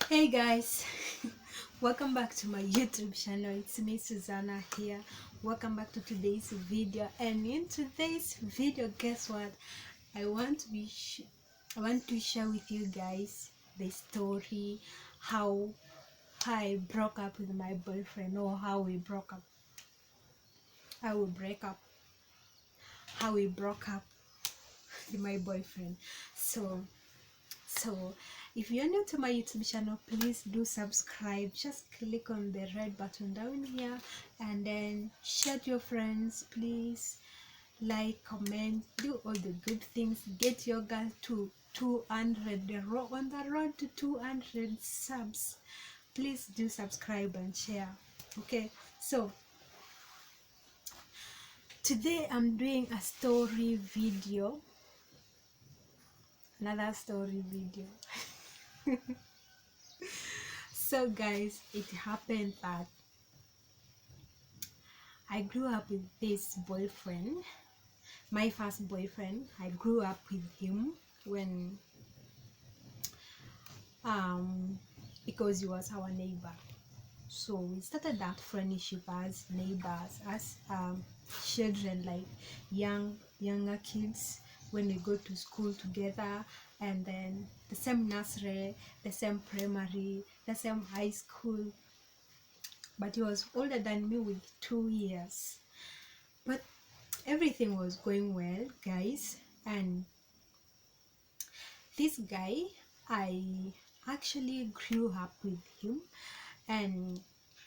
Hey guys, welcome back to my YouTube channel. It's me, Suzanna here. Welcome back to today's video. And in today's video, guess what? I want to share with you guys the story how I broke up with my boyfriend, or how we broke up, how we break up, how we broke up with my boyfriend. So if you're new to my YouTube channel, please do subscribe. Just click on the red button down here and then share to your friends. Please like, comment, do all the good things. Get your girl to 200, on the road to 200 subs. Please do subscribe and share. Okay, so today I'm doing a story video, another story video. So guys, it happened that I grew up with this boyfriend, my first boyfriend. I grew up with him when because he was our neighbor. So we started that friendship as neighbors, as children, like younger kids, when we go to school together, and then the same nursery, the same primary, the same high school. But he was older than me with 2 years. But everything was going well, guys. And this guy, I actually grew up with him, and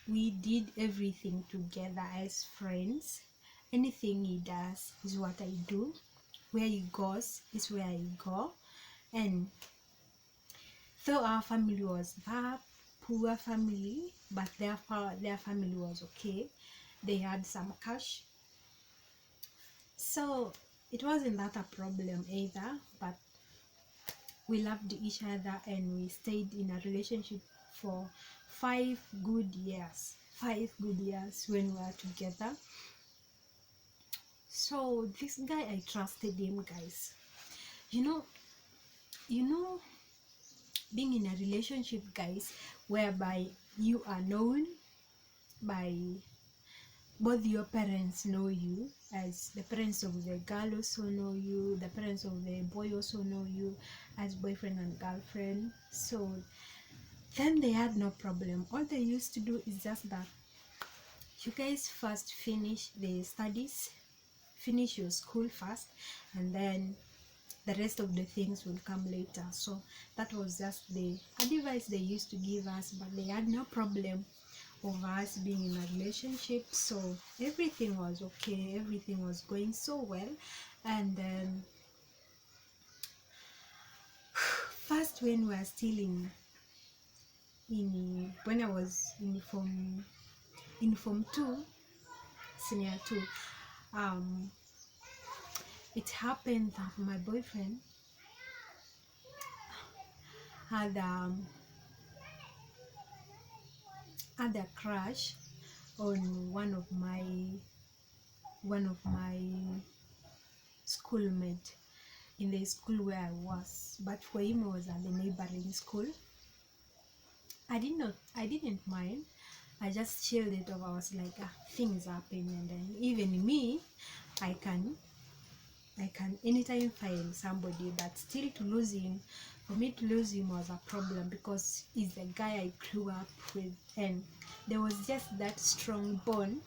we did everything together as friends. Anything he does is what I do. Where he goes is where I go. And though our family was that poor family, but their family was okay. They had some cash, so it wasn't that a problem either. But we loved each other, and we stayed in a relationship for 5 good years. 5 good years when we were together. So this guy, I trusted him, guys. You know being in a relationship, guys, whereby you are known by both your parents, know you, as the parents of the girl also know you, the parents of the boy also know you as boyfriend and girlfriend. So then they had no problem. All they used to do is just that you guys first finish the studies, finish your school first, and then the rest of the things will come later. So that was just the advice they used to give us. But they had no problem of us being in a relationship. So everything was okay, everything was going so well. And then first, when we were still in when I was in form 2, senior 2, it happened that my boyfriend had a crush on one of my schoolmates in the school where I was. But for him, it was at the neighboring school. I didn't mind. I just chilled it over. I was like, things happen, and then even me, I can anytime find somebody. But still, to lose him, for me to lose him was a problem, because he's the guy I grew up with, and there was just that strong bond.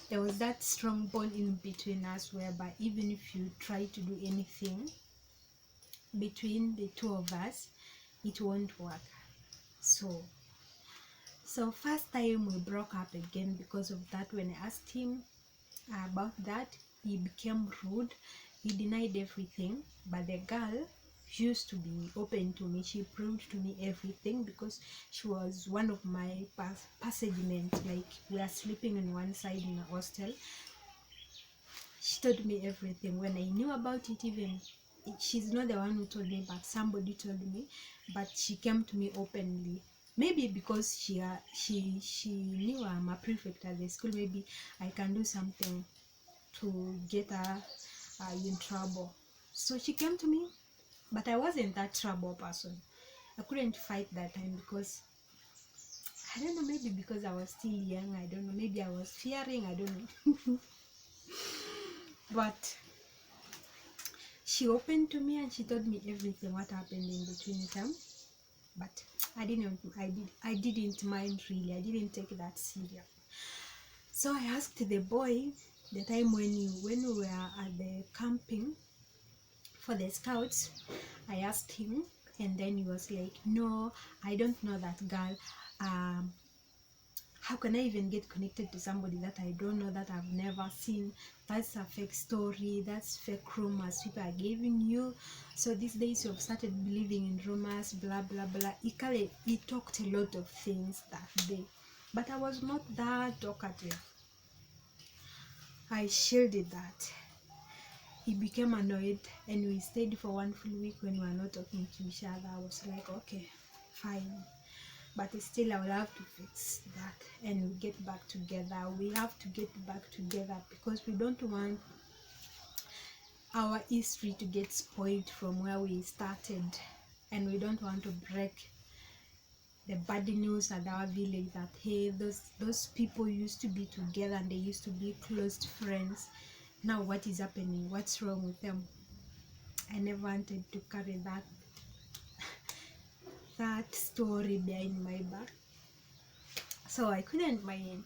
There was that strong bond in between us, whereby even if you try to do anything between the two of us, it won't work. So first time we broke up again because of that. When I asked him about that, he became rude. He denied everything. But the girl used to be open to me. She proved to me everything, because she was one of my passage mates. Like, we are sleeping on one side in a hostel. She told me everything. When I knew about it, even she's not the one who told me, but somebody told me. But she came to me openly. Maybe because she knew I'm a prefect at the school, maybe I can do something to get her in trouble. So she came to me, but I wasn't that trouble person. I couldn't fight that time because I don't know, maybe because I was still young, I don't know, maybe I was fearing, I don't know. But she opened to me and she told me everything what happened in between them. But I didn't mind really. I didn't take that serious. So I asked the boy the time when we were at the camping for the scouts. I asked him, and then he was like, no, I don't know that girl. How can I even get connected to somebody that I don't know, that I've never seen? That's a fake story, that's fake rumors people are giving you. So these days you've started believing in rumors, blah blah blah. He talked a lot of things that day, but I was not that talkative. I shielded that. He became annoyed and we stayed for 1 full week when we were not talking to each other. I was like, okay, fine, but still I will have to fix that and we get back together. We have to get back together because we don't want our history to get spoiled from where we started, and we don't want to break the bad news at our village that hey, those people used to be together and they used to be close friends. Now what is happening? What's wrong with them? I never wanted to carry that story behind my back, so I couldn't mind.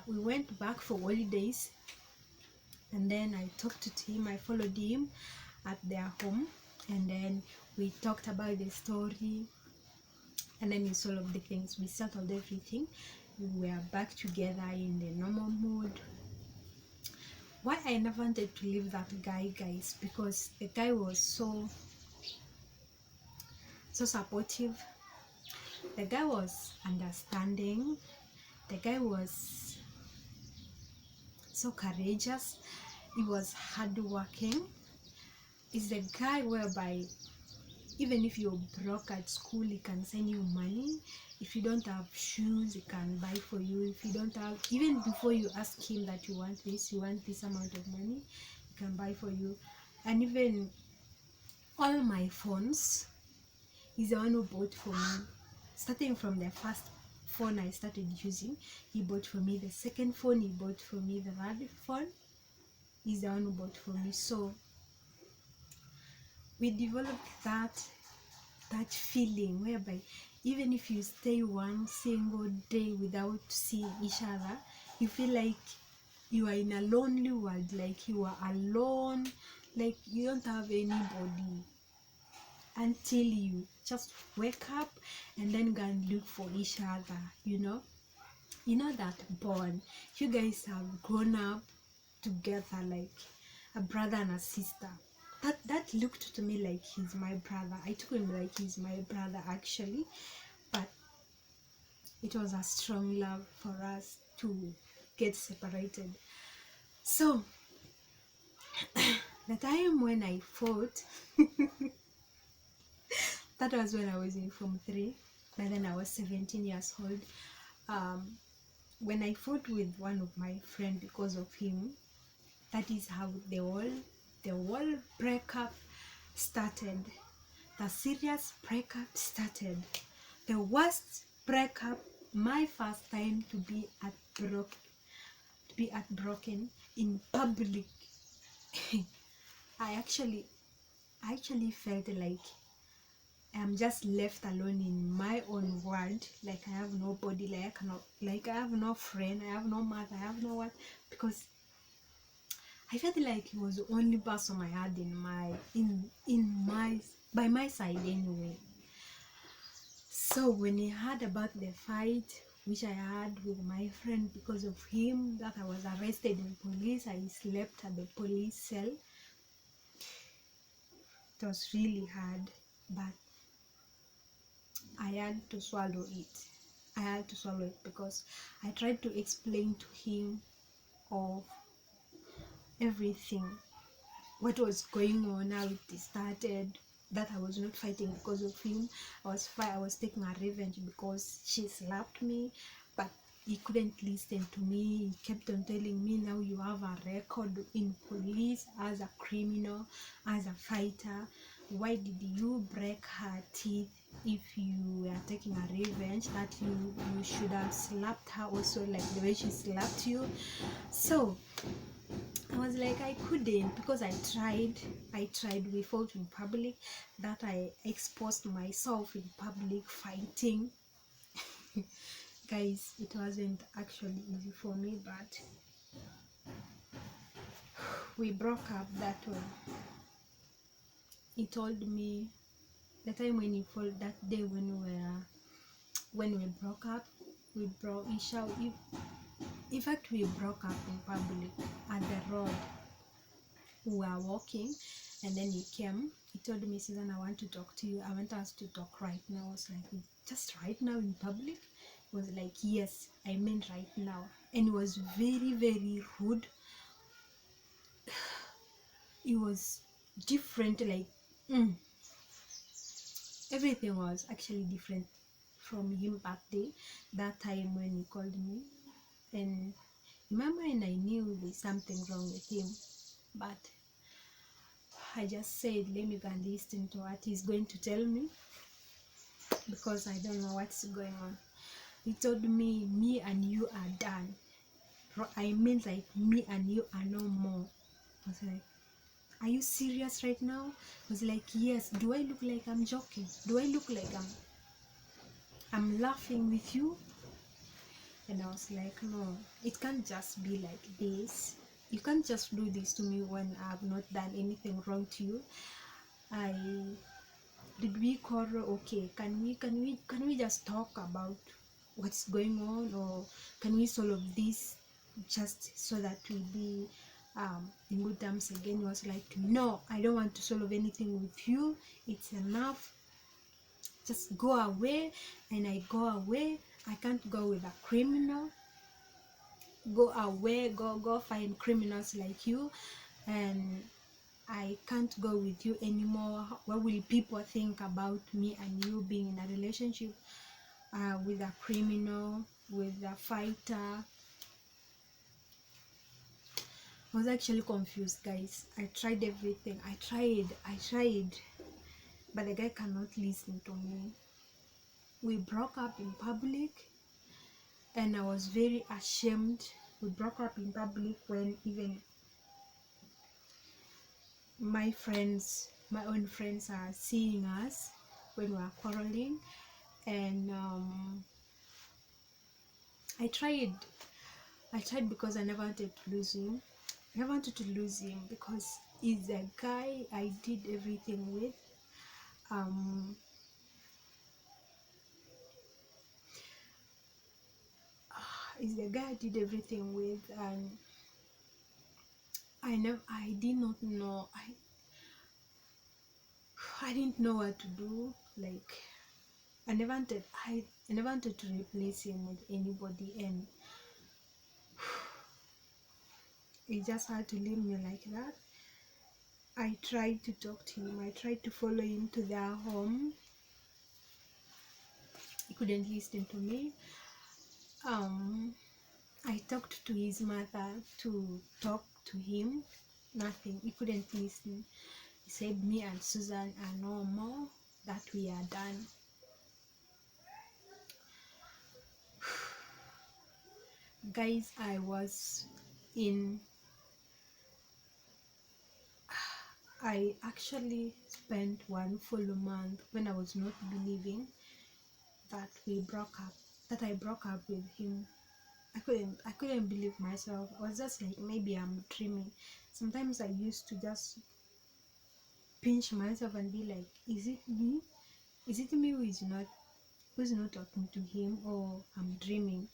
We went back for holidays, and then I talked to him. I followed him at their home, and then we talked about the story, and then we solved the things. We settled everything. We were back together in the normal mood. Why I never wanted to leave that guy, guys, because the guy was so supportive. The guy was understanding. The guy was so courageous. He was hardworking. He's the guy whereby even if you're broke at school, he can send you money. If you don't have shoes, he can buy for you. If you don't have, even before you ask him that you want this amount of money, he can buy for you. And even all my phones, he's the one who bought for me. Starting from the first phone I started using, he bought for me. The second phone, he bought for me. The third phone, he's the one who bought for me. So we developed that feeling whereby even if you stay one single day without seeing each other, you feel like you are in a lonely world, like you are alone, like you don't have anybody, until you just wake up and then go and look for each other. You know that bond. You guys have grown up together like a brother and a sister. That looked to me like he's my brother. I took him like he's my brother actually, but it was a strong love for us to get separated. So the time when I fought, that was when I was in Form 3. By then I was 17 years old. When I fought with one of my friends because of him, that is how the whole breakup started. The serious breakup started. The worst breakup, my first time to be heartbroken in public. I actually felt like I'm just left alone in my own world, like I have nobody, like I have no friend, I have no mother, I have no what, because I felt like he was the only person I had by my side anyway. So when he heard about the fight which I had with my friend because of him, that I was arrested in police, I slept at the police cell. It was really hard, but I had to swallow it. Because I tried to explain to him of everything, what was going on, how it started, that I was not fighting because of him. I was taking a revenge because she slapped me, but he couldn't listen to me. He kept on telling me, now you have a record in police as a criminal, as a fighter. Why did you break her teeth? if you were taking a revenge, that you should have slapped her also, like the way she slapped you. So I was like, I couldn't, because I tried. We fought in public, that I exposed myself in public fighting. Guys, it wasn't actually easy for me, but we broke up that way. He told me the time when he fall, that day when we broke up, in fact we broke up in public at the road. We were walking, and then he came. He told me, Suzanna, I want to talk to you. I want us to talk right now. I was like, just right now in public? He was like, yes, I mean right now. And he was very, very rude. It was different, like everything was actually different from him back day, that time when he called me. And remember, and I knew there's something wrong with him, but I just said, let me go and listen to what he's going to tell me, because I don't know what's going on. He told me, me and you are done. I mean, like, me and you are no more. I was like, are you serious right now? I was like, yes. Do I look like I'm joking? Do I look like I'm laughing with you? And I was like, no, it can't just be like this. You can't just do this to me when I've not done anything wrong to you. Did we quarrel? Okay, can we just talk about what's going on, or can we solve this just so that we be in good terms again? He was like, no, I don't want to solve anything with you. It's enough. Just go away. And I go away. I can't go with a criminal. Go away. Go find criminals like you. And I can't go with you anymore. What will people think about me and you being in a relationship with a criminal, with a fighter? I was actually confused, guys. I tried everything. I tried, but the guy cannot listen to me. We broke up in public, and I was very ashamed. We broke up in public when even my own friends are seeing us when we are quarreling. And I tried because I never wanted to lose him. I never wanted to lose him because he's a guy I did everything with. He's the guy I did everything with, and I did not know. I didn't know what to do. Like, I never wanted to replace him with anybody, and he just had to leave me like that. I tried to talk to him. I tried to follow him to their home. He couldn't listen to me. I talked to his mother to talk to him. Nothing. He couldn't listen. He said, me and Suzanna are no more, that we are done. Guys, I actually spent one full month when I was not believing that I broke up with him. I couldn't believe myself. I was just like, maybe I'm dreaming. Sometimes I used to just pinch myself and be like, is it me? Is it me who's not talking to him, or I'm dreaming?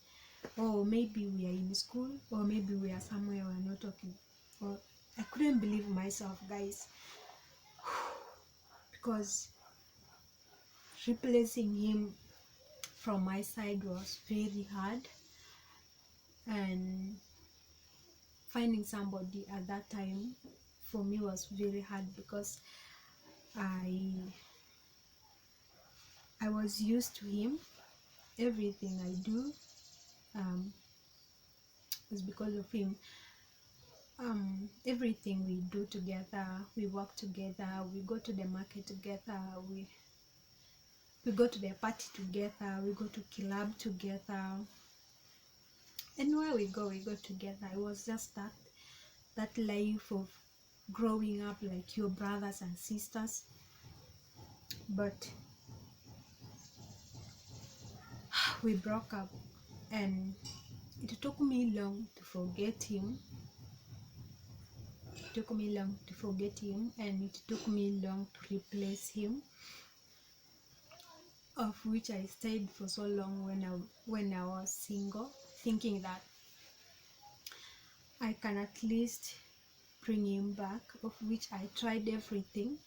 Or maybe we are in school, or maybe we are somewhere we're not talking. Or I couldn't believe myself, guys, because replacing him from my side was very hard, and finding somebody at that time for me was very hard, because I was used to him. Everything I do is because of him. Everything we do together, we work together, we go to the market together, We go to the party together, we go to club together, anywhere we go together. It was just that life of growing up like your brothers and sisters. But we broke up, and it took me long to forget him. It took me long to forget him, and it took me long to replace him, of which I stayed for so long when I was single, thinking that I can at least bring him back, of which I tried everything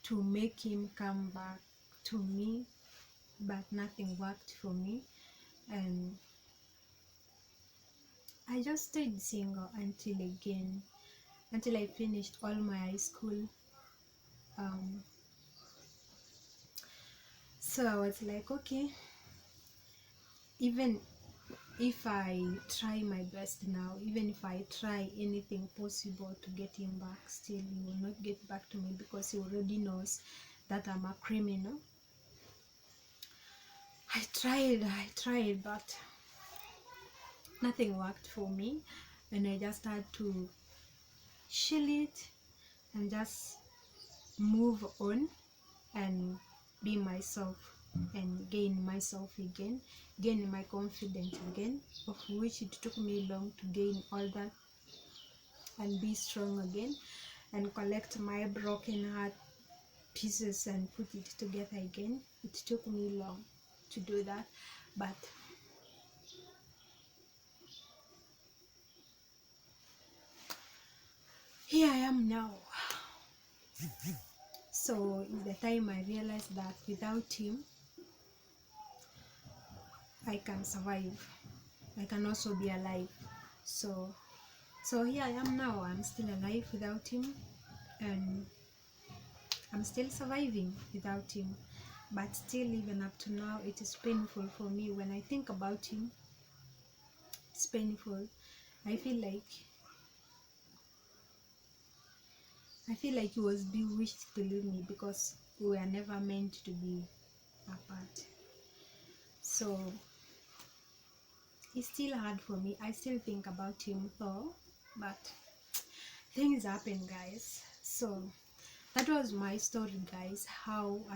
to make him come back to me, but nothing worked for me, and I just stayed single until I finished all my high school. So I was like, okay, even if I try my best now, even if I try anything possible to get him back, still he will not get back to me, because he already knows that I'm a criminal. I tried, but nothing worked for me, and I just had to chill it and just move on and be myself and gain myself again, gain my confidence again, of which it took me long to gain all that and be strong again and collect my broken heart pieces and put it together again. It took me long to do that, but here I am now. So it's the time I realized that without him I can survive, I can also be alive. So here I am now. I'm still alive without him, and I'm still surviving without him. But still, even up to now, it is painful for me when I think about him. It's painful. I feel like he was bewitched to leave me, because we were never meant to be apart. So it's still hard for me. I still think about him though, but things happen, guys. So that was my story, guys, how I